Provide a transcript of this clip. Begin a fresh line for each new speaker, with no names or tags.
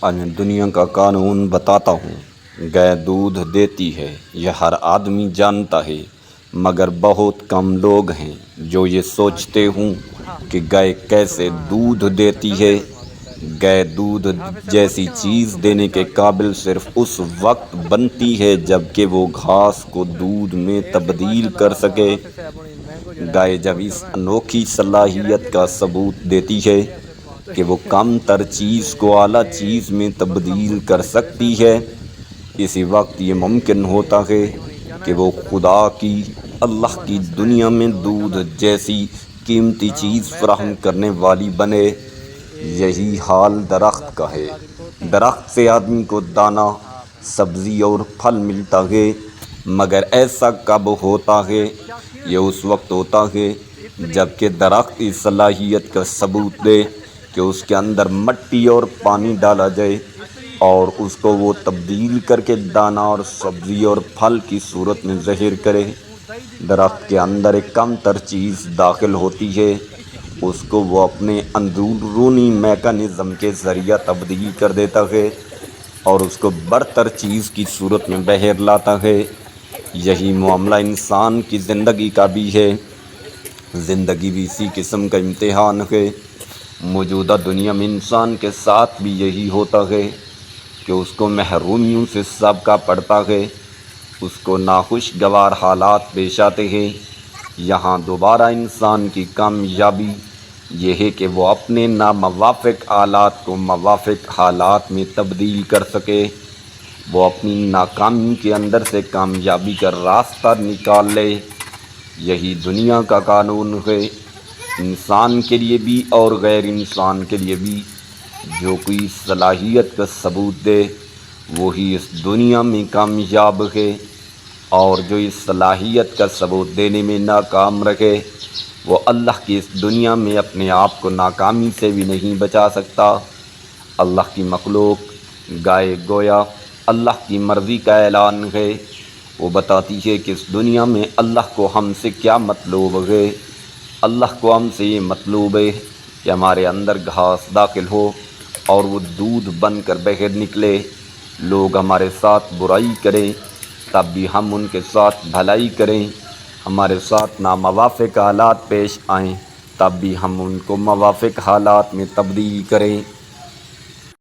آج میں دنیا کا قانون بتاتا ہوں۔ گائے دودھ دیتی ہے، یہ ہر آدمی جانتا ہے، مگر بہت کم لوگ ہیں جو یہ سوچتے ہوں کہ گائے کیسے دودھ دیتی ہے۔ گائے دودھ جیسی چیز دینے کے قابل صرف اس وقت بنتی ہے جب کہ وہ گھاس کو دودھ میں تبدیل کر سکے۔ گائے جب اس انوکھی صلاحیت کا ثبوت دیتی ہے کہ وہ کم تر چیز کو اعلیٰ چیز میں تبدیل کر سکتی ہے، اسی وقت یہ ممکن ہوتا ہے کہ وہ خدا کی، اللہ کی دنیا میں دودھ جیسی قیمتی چیز فراہم کرنے والی بنے۔ یہی حال درخت کا ہے۔ درخت سے آدمی کو دانہ، سبزی اور پھل ملتا ہے، مگر ایسا کب ہوتا ہے؟ یہ اس وقت ہوتا ہے جب کہ درخت اس صلاحیت کا ثبوت دے کہ اس کے اندر مٹی اور پانی ڈالا جائے اور اس کو وہ تبدیل کر کے دانہ اور سبزی اور پھل کی صورت میں ظاہر کرے۔ درخت کے اندر ایک کم تر چیز داخل ہوتی ہے، اس کو وہ اپنے اندرونی میکانزم کے ذریعہ تبدیل کر دیتا ہے اور اس کو برتر چیز کی صورت میں باہر لاتا ہے۔ یہی معاملہ انسان کی زندگی کا بھی ہے۔ زندگی بھی اسی قسم کا امتحان ہے۔ موجودہ دنیا میں انسان کے ساتھ بھی یہی ہوتا ہے کہ اس کو محرومیوں سے سابقہ پڑتا ہے، اس کو ناخوشگوار حالات پیش آتے ہیں۔ یہاں دوبارہ انسان کی کامیابی یہ ہے کہ وہ اپنے ناموافق حالات کو موافق حالات میں تبدیل کر سکے، وہ اپنی ناکامی کے اندر سے کامیابی کا راستہ نکال لے۔ یہی دنیا کا قانون ہے، انسان کے لیے بھی اور غیر انسان کے لیے بھی۔ جو کوئی صلاحیت کا ثبوت دے وہی اس دنیا میں کامیاب ہے، اور جو اس صلاحیت کا ثبوت دینے میں ناکام رہے وہ اللہ کی اس دنیا میں اپنے آپ کو ناکامی سے بھی نہیں بچا سکتا۔ اللہ کی مخلوق گائے گویا اللہ کی مرضی کا اعلان ہے۔ وہ بتاتی ہے کہ اس دنیا میں اللہ کو ہم سے کیا مطلوب ہے۔ اللہ کو ہم سے یہ مطلوب ہے کہ ہمارے اندر گھاس داخل ہو اور وہ دودھ بن کر باہر نکلے۔ لوگ ہمارے ساتھ برائی کریں تب بھی ہم ان کے ساتھ بھلائی کریں، ہمارے ساتھ ناموافق حالات پیش آئیں تب بھی ہم ان کو موافق حالات میں تبدیل کریں۔